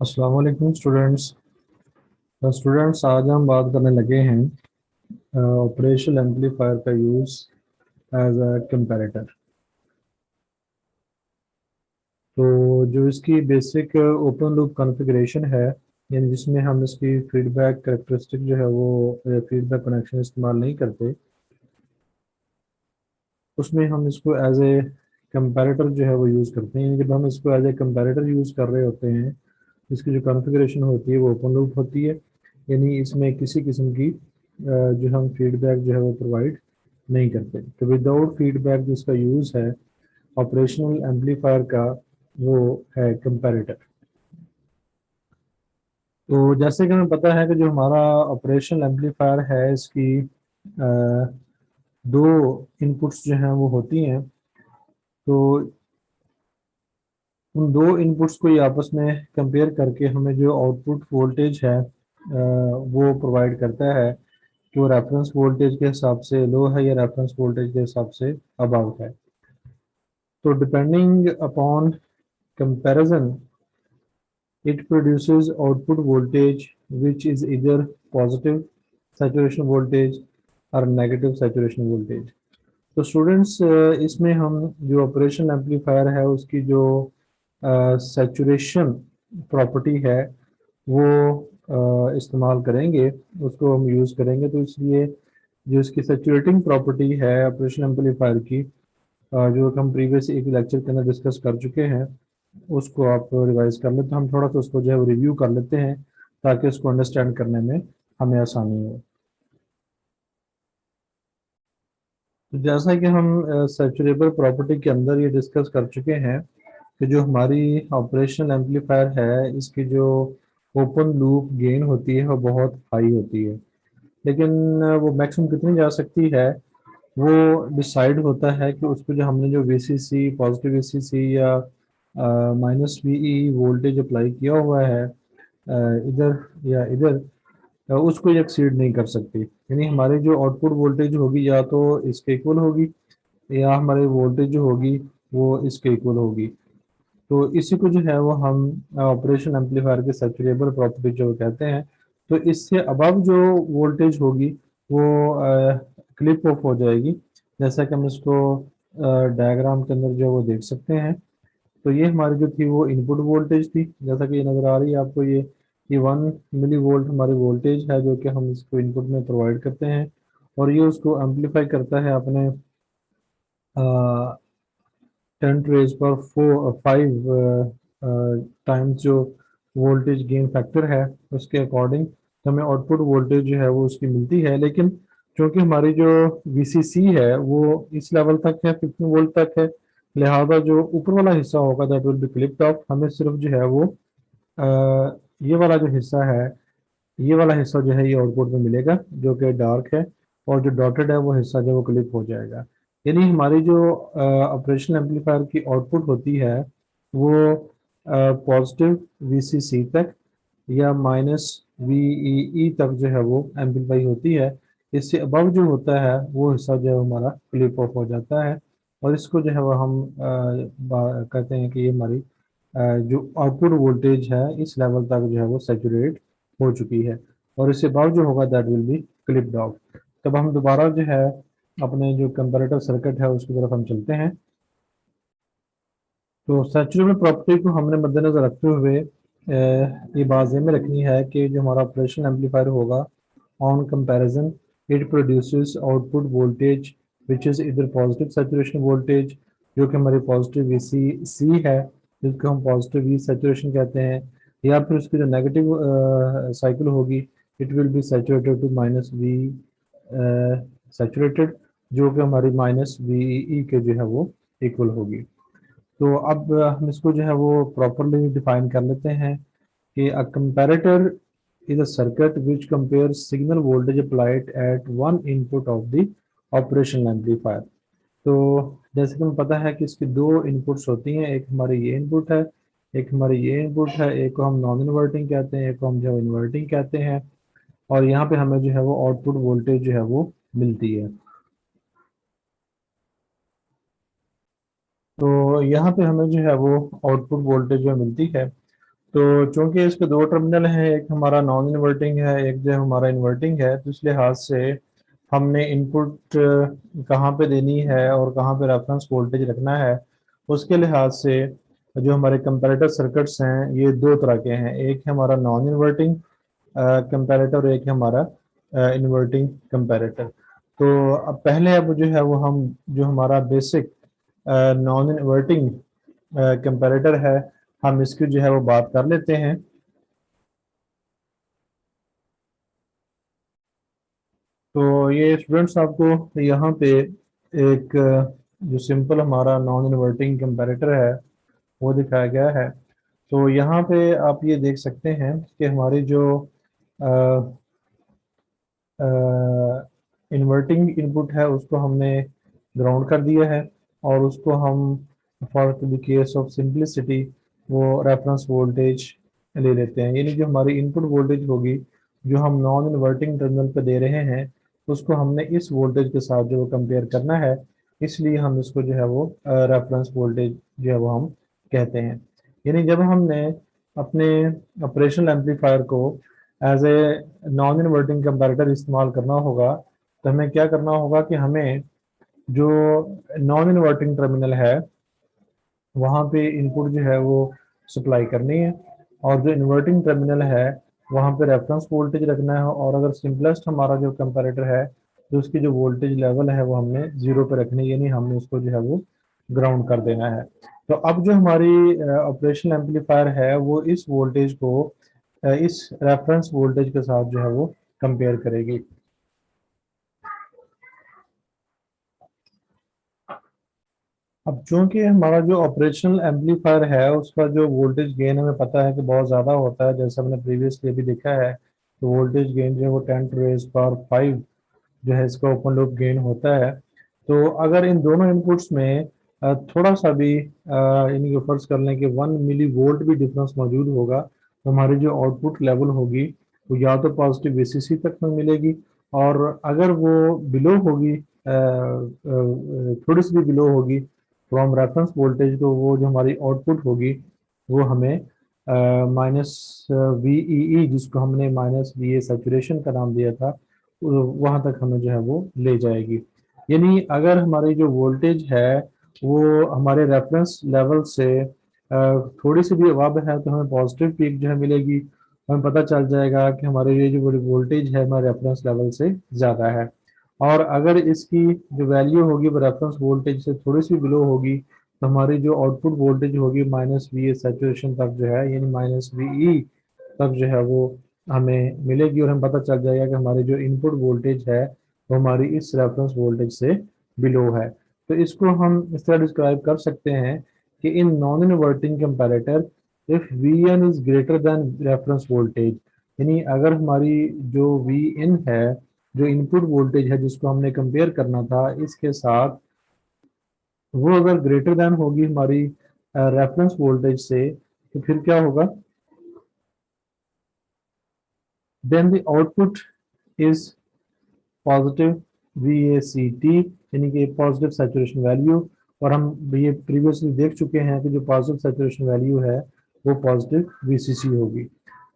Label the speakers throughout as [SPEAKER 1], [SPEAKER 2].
[SPEAKER 1] अस्सलाम वालेकुम स्टूडेंट्स। आज हम बात करने लगे हैं ऑपरेशनल एम्पलीफायर का यूज़ एज अ कंपैरेटर। तो जो इसकी बेसिक ओपन लूप कॉन्फ़िगरेशन है, यानी जिसमें हम इसकी फीडबैक कैरेक्टरिस्टिक जो है वो फीडबैक कनेक्शन इस्तेमाल नहीं करते, उसमें हम इसको एज ए कंपैरेटर जो है वो यूज़ करते हैं। जब हम इसको एज ए कंपैरेटर यूज़ कर रहे होते हैं, इसकी जो कॉन्फ़िगरेशन होती है वो ओपन लूप होती है, यानी इसमें किसी किस्म की जो हम फीडबैक जो है वो प्रोवाइड नहीं करते। तो विदाउट फीडबैक जिसका यूज़ है ऑपरेशनल एम्पलीफायर का, वो है कंपैरेटर। तो जैसे कि हमें पता है कि जो हमारा ऑपरेशनल एम्पलीफायर है, इसकी दो इनपुट्स जो हैं वो होती हैं। तो उन दो इनपुट्स को ये आपस में कंपेयर करके हमें जो आउटपुट वोल्टेज है वो प्रोवाइड करता है कि वो रेफरेंस वोल्टेज के हिसाब से लो है या रेफरेंस वोल्टेज के हिसाब से अबव है। तो depending upon comparison, it produces output voltage which is either positive saturation voltage और नेगेटिव saturation voltage। तो स्टूडेंट्स, इसमें हम जो ऑपरेशन एम्पलीफायर है उसकी जो सैचुरेशन प्रॉपर्टी है वो इस्तेमाल करेंगे, उसको हम यूज़ करेंगे। तो इसलिए जो इसकी सैचुरेटिंग प्रॉपर्टी है ऑपरेशन एम्पलीफायर की, जो हम प्रीवियस एक लेक्चर के अंदर डिस्कस कर चुके हैं, उसको आप रिवाइज कर लेते हैं। हम थोड़ा सा उसको जो है वो रिव्यू कर लेते हैं ताकि उसको अंडरस्टैंड करने में हमें आसानी हो। तो जैसा कि हम सैचुरेबल प्रॉपर्टी के अंदर ये डिस्कस कर चुके हैं कि जो हमारी ऑपरेशनल एम्पलीफायर है, इसकी जो ओपन लूप गेन होती है वो बहुत हाई होती है। लेकिन वो मैक्सिमम कितनी जा सकती है वो डिसाइड होता है कि उसको जो हमने जो वीसीसी, पॉजिटिव वीसीसी या माइनस वीई वोल्टेज अप्लाई किया हुआ है इधर या इधर, उसको ये एक्सीड नहीं कर सकती। यानी हमारी जो आउटपुट वोल्टेज होगी या तो इसके इक्वल होगी या हमारी वोल्टेज जो होगी वो इसके इक्वल होगी। तो इसी को जो है वो हम ऑपरेशन एम्पलीफायर के सैचुरेबल प्रॉपर्टी जो कहते हैं। तो इससे अबव जो वोल्टेज होगी वो क्लिप ऑफ हो जाएगी, जैसा कि हम इसको डायग्राम के अंदर जो वो देख सकते हैं। तो ये हमारी जो थी वो इनपुट वोल्टेज थी, जैसा कि ये नज़र आ रही है आपको। ये 1 मिली वोल्ट हमारी वोल्टेज है जो कि हम इसको इनपुट में प्रोवाइड करते हैं, और ये उसको एम्पलीफाई करता है अपने 10 to the power 5 टाइम्स जो वोल्टेज गेन फैक्टर है उसके अकॉर्डिंग हमें आउटपुट वोल्टेज जो है वो उसकी मिलती है। लेकिन क्योंकि हमारी जो वीसीसी है वो इस लेवल तक है, 15 वोल्ट तक है, लिहाजा जो ऊपर वाला हिस्सा होगा that will be clipped of. हमें सिर्फ जो है वो ये वाला जो हिस्सा है, ये वाला हिस्सा जो है ये आउटपुट में मिलेगा जो कि डार्क है, और जो डॉटेड है वो हिस्सा जो वो क्लिप हो जाएगा। यानी हमारी जो ऑपरेशन एम्पलीफायर की आउटपुट होती है वो पॉजिटिव वीसीसी तक या माइनस वीईई तक जो है वो एम्पलीफाई होती है। इससे अबव जो होता है वो हिस्सा जो है हमारा क्लिप ऑफ हो जाता है, और इसको जो है वो हम कहते हैं कि ये हमारी जो आउटपुट वोल्टेज है इस लेवल तक जो है वो सेचुरेट हो चुकी है, और इससे बाद जो होगा that will be clipped of. तब हम दोबारा जो है अपने जो कंपैरेटर सर्किट है उसकी तरफ हम चलते हैं। तो सैचुरेबल प्रॉपर्टी को हमने मद्देनजर रखते हुए ये बात में रखनी है कि जो हमारा ऑपरेशन एम्पलीफायर होगा, on comparison it produces output voltage which is इधर पॉजिटिव सैचुरेशन वोल्टेज, जो कि हमारी पॉजिटिव वी सी है, जिसको हम पॉजिटिव वी सैचुरेशन कहते हैं, या फिर उसकी जो नेगेटिव साइकिल होगी it will be saturated to minus V saturated, जो कि हमारी माइनस वी के जो है वो इक्वल होगी। तो अब हम इसको जो है वो प्रॉपरली डिफाइन कर लेते हैं कि अ comparator is a circuit which compares signal voltage applied at one input of the operational amplifier। तो जैसे कि हमें पता है कि इसकी दो इनपुट्स होती हैं, एक हमारी ये इनपुट है, एक हमारी ये इनपुट है। एक को हम नॉन इन्वर्टिंग कहते हैं, एक को हम जो है इन्वर्टिंग कहते हैं, और यहाँ पे हमें जो है वो आउटपुट वोल्टेज जो है वो मिलती है। तो यहाँ पे हमें जो है वो आउटपुट वोल्टेज जो मिलती है तो चूंकि इसके दो टर्मिनल हैं, एक हमारा नॉन इन्वर्टिंग है, एक जो हमारा इन्वर्टिंग है, तो इस लिहाज से हमने इनपुट कहाँ पे देनी है और कहाँ पे रेफरेंस वोल्टेज रखना है, उसके लिहाज से जो हमारे कंपैरेटर सर्किट्स हैं ये दो तरह के हैं। एक है हमारा नॉन इन्वर्टिंग कंपैरेटर और एक है हमारा इन्वर्टिंग कंपैरेटर। तो अब पहले अब जो है वो हम जो हमारा बेसिक नॉन इन्वर्टिंग कंपैरेटर है, हम इसकी जो है वो बात कर लेते हैं। तो ये स्टूडेंट्स आपको यहाँ पे एक जो सिंपल हमारा नॉन इन्वर्टिंग कंपैरेटर है वो दिखाया गया है। तो यहाँ पे आप ये देख सकते हैं कि हमारी जो इन्वर्टिंग इनपुट है उसको हमने ग्राउंड कर दिया है, और उसको हम for the case of simplicity वो रेफरेंस वोल्टेज ले लेते हैं। यानी जो हमारी इनपुट वोल्टेज होगी जो हम नॉन इन्वर्टिंग टर्मिनल पे दे रहे हैं, उसको हमने इस वोल्टेज के साथ जो कंपेयर करना है, इसलिए हम इसको जो है वो रेफरेंस वोल्टेज जो है वो हम कहते हैं। यानी जब हमने अपने ऑपरेशनल एम्पलीफायर को as a non inverting comparator इस्तेमाल करना होगा, तो हमें क्या करना होगा कि हमें जो नॉन इन्वर्टिंग टर्मिनल है वहाँ पे इनपुट जो है वो सप्लाई करनी है, और जो इन्वर्टिंग टर्मिनल है वहाँ पे रेफरेंस वोल्टेज रखना है। और अगर सिंपलेस्ट हमारा जो कंपैरेटर है तो उसकी जो वोल्टेज लेवल है वो हमने जीरो पे रखनी है, यानी हमने उसको जो है वो ग्राउंड कर देना है। तो अब जो हमारी ऑपरेशनल एम्पलीफायर है वो इस वोल्टेज को इस रेफरेंस वोल्टेज के साथ जो है वो कंपेयर करेगी। अब चूंकि हमारा जो ऑपरेशनल एम्पलीफायर है उसका जो वोल्टेज गेन हमें पता है कि बहुत ज़्यादा होता है, जैसे हमने प्रीवियसली भी देखा है, तो वोल्टेज गेन जो है वो 10⁵ जो है इसका ओपन लूप गेन होता है। तो अगर इन दोनों इनपुट्स में थोड़ा सा भी यानी कि फर्ज कर लें कि 1 मिली वोल्ट भी डिफरेंस मौजूद होगा, तो हमारी जो आउटपुट लेवल होगी वो या तो पॉजिटिव वीसीसी तक में मिलेगी, और अगर वो बिलो होगी थोड़ी सी भी बिलो होगी फ्रॉम रेफरेंस वोल्टेज, तो वो जो हमारी आउटपुट होगी वो हमें माइनस वीईई, जिसको हमने माइनस वी ए सेचुरेशन का नाम दिया था, वहां तक हमें जो है वो ले जाएगी। यानी अगर हमारी जो वोल्टेज है वो हमारे रेफरेंस लेवल से थोड़ी सी भी अबव है तो हमें पॉजिटिव पीक जो है मिलेगी। हमें पता चल जाएगा कि हमारे ये जो वोल्टेज है हमारे रेफरेंस लेवल से ज़्यादा है। और अगर इसकी जो वैल्यू होगी वो रेफरेंस वोल्टेज से थोड़ी सी बिलो होगी, तो हमारी जो आउटपुट वोल्टेज होगी माइनस वी ए सेचुरेशन तक जो है, यानी माइनस वी ई तक जो है वो हमें मिलेगी, और हमें पता चल जाएगा कि हमारी जो इनपुट वोल्टेज है वो हमारी इस रेफरेंस वोल्टेज से बिलो है। तो इसको हम इस तरह डिस्क्राइब कर सकते हैं कि in non inverting comparator, if V in is greater than reference voltage, यानी अगर हमारी जो वी इन है, जो इनपुट वोल्टेज है जिसको हमने कंपेयर करना था इसके साथ, वो अगर ग्रेटर देन होगी हमारी रेफरेंस वोल्टेज से, तो फिर क्या होगा, then the output is positive VACT, यानी कि पॉजिटिव सैचुरेशन वैल्यू। और हम ये प्रीवियसली देख चुके हैं कि जो पॉजिटिव सैचुरेशन वैल्यू है वो पॉजिटिव VCC होगी।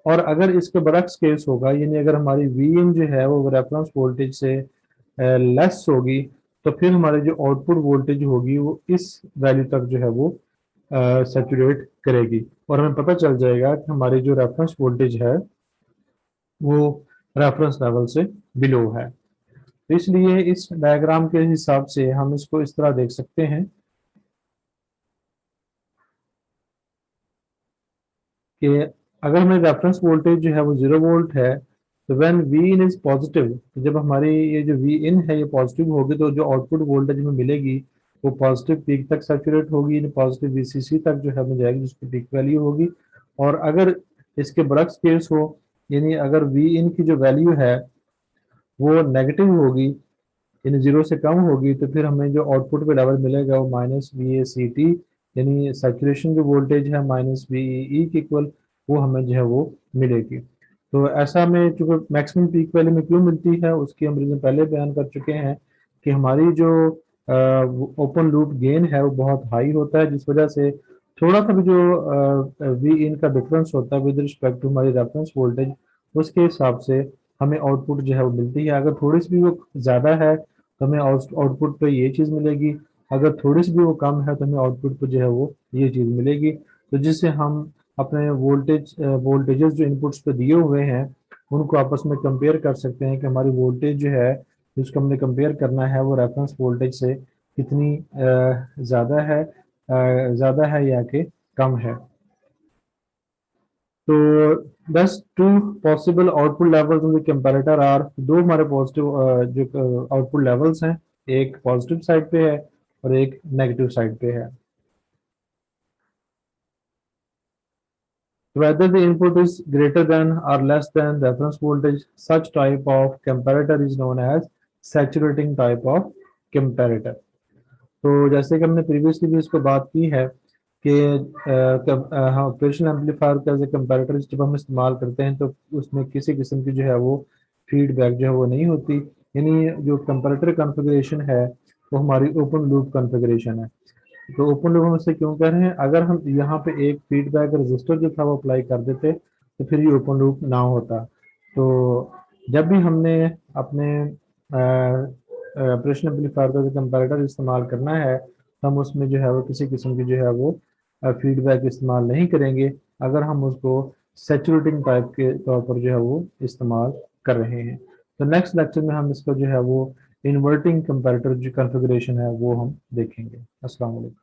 [SPEAKER 1] और अगर इसके बरक्स केस होगा, यानी अगर हमारी Vin जो है वो रेफरेंस वोल्टेज से लेस होगी, तो फिर हमारी जो आउटपुट वोल्टेज होगी वो इस वैल्यू तक जो है वो सैचुरेट करेगी, और हमें पता चल जाएगा कि हमारी जो रेफरेंस वोल्टेज है वो रेफरेंस लेवल से बिलो है। तो इसलिए इस डायग्राम के हिसाब से हम इसको इस तरह देख सकते हैं कि अगर हमें रेफरेंस वोल्टेज जो है वो 0 वोल्ट है, तो when V in is positive, तो जब हमारी ये जो वी इन है ये पॉजिटिव होगी, तो जो आउटपुट वोल्टेज हमें मिलेगी वो पॉजिटिव पीक तक सैचुरेट होगी, पॉजिटिव वीसीसी तक जो है हमें जाएगी जिसकी पीक वैल्यू होगी। और अगर इसके बरक्स केस हो, यानी अगर वी इन की जो वैल्यू है वो नेगेटिव होगी, यानी 0 से कम होगी, तो फिर हमें जो आउटपुट पे लेवल मिलेगा वो -VACT, यानी सैचुरेशन जो वोल्टेज है -VEE के इक्वल, वो हमें जो है वो मिलेगी। तो ऐसा में चूंकि मैक्सिमम पीक वैल्यू में क्यों मिलती है उसकी हम रीजन पहले बयान कर चुके हैं कि हमारी जो ओपन लूप गेन है वो बहुत हाई होता है, जिस वजह से थोड़ा सा भी जो वी इन का डिफरेंस होता है विद रिस्पेक्ट टू हमारी रेफरेंस वोल्टेज, उसके हिसाब से हमें आउटपुट जो है वो मिलती है। अगर थोड़ी सी भी वो ज़्यादा है तो हमें आउटपुट पे ये चीज़ मिलेगी, अगर थोड़ी सी भी वो कम है तो हमें आउटपुट पे जो है वो ये चीज़ मिलेगी। तो जिससे हम अपने वोल्टेजेस जो इनपुट्स पे दिए हुए हैं उनको आपस में कंपेयर कर सकते हैं कि हमारी वोल्टेज जो है जिसको हमने कंपेयर करना है वो रेफरेंस वोल्टेज से कितनी ज़्यादा है या कि कम है। तो बस two possible output levels of the comparator are, दो हमारे पॉजिटिव जो आउटपुट लेवल्स हैं, एक पॉजिटिव साइड पे है और एक नेगेटिव साइड पे है। Whether the input is greater than or less than reference voltage, such type of comparator is known as saturating type of comparator। तो जैसे कि हमने प्रीवियसली भी इसको बात की है कि हाँ, ऑपरेशनल एम्पलीफायर का एज ए कंपैरेटर जब हम इस्तेमाल करते हैं तो उसमें किसी किस्म की जो है वो फीडबैक जो है वो नहीं होती, यानी जो कंपैरेटर कॉन्फ़िगरेशन है वो हमारी ओपन लूप कॉन्फ़िगरेशन है। तो ओपन लूप हम इसे क्यों कह रहे हैं, अगर हम यहाँ पे एक फीडबैक रजिस्टर जो था वो अप्लाई कर देते तो फिर ये ओपन लूप ना होता। तो जब भी हमने अपने ऑपरेशन एम्पलीफायर का जो कंपैरेटर इस्तेमाल करना है तो हम उसमें जो है वो किसी किस्म की जो है वो फीडबैक इस्तेमाल नहीं करेंगे, अगर हम उसको सेचुरेटिंग टाइप के तौर पर जो है वो इस्तेमाल कर रहे हैं। तो नेक्स्ट लेक्चर में हम इसको जो है वो इन्वर्टिंग कंपैरेटर जो कॉन्फ़िगरेशन है वो हम देखेंगे। अस्सलाम वालेकुम।